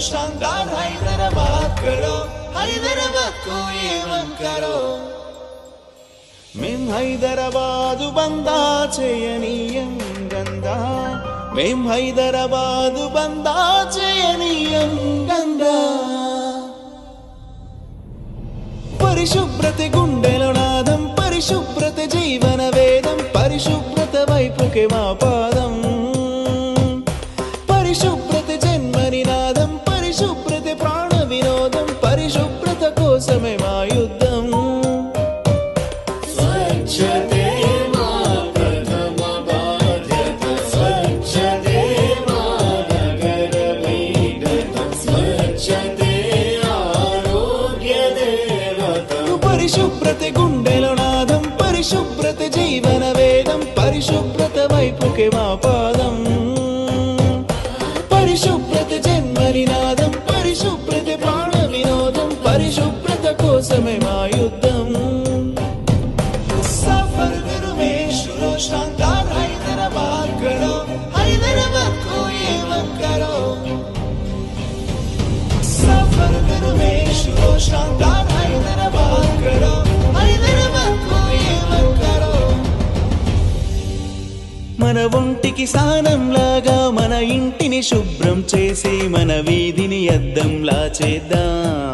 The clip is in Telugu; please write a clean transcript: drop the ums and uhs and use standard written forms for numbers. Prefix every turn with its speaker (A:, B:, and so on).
A: शानदार हैदराबाद करो, हैदराबाद को ये मन करो. मेम हैदराबाद बंदा चयनीयं गंदा, मेम हैदराबाद बंदा चयनीयं गंदा. పరిశుభ్రత గుండెలో నాదం, పరిశుభ్రత జీవన వేదం, పరిశుభ్రత వైపుకే మా పాదం. పరిశుభ్రత జన్మ నినాదం, పరిశుభ్రత ప్రాణ వినోదం, పరిశుభ్రత కోసమే మా యుద్ధం. పరిశుభ్రత గుండెలో నాదం, పరిశుభ్రత జీవన వేదం, పరిశుభ్రత వైపుకే మా పాదం. పరిశుభ్రత జన్మ నినాదం, పరిశుభ్రత ప్రాణ వినోదం, పరిశుభ్రత కోసమే మా యుద్ధం. సఫర్ కరుమే షురో శానదార్ హైదరాబాద్ కరో, హైదరాబాద్ కో యే మన్ కరో. సఫర్ కరుమే షురో శానదార్ హైదరాబాద్ కరో, హైదరాబాద్ కో యే మన్ కరో. మన ఒంటికి స్నానంలాగా మన ఇంటిని శుభ్రం చేసి మన వీధిని అద్దంలా చేద్దాం.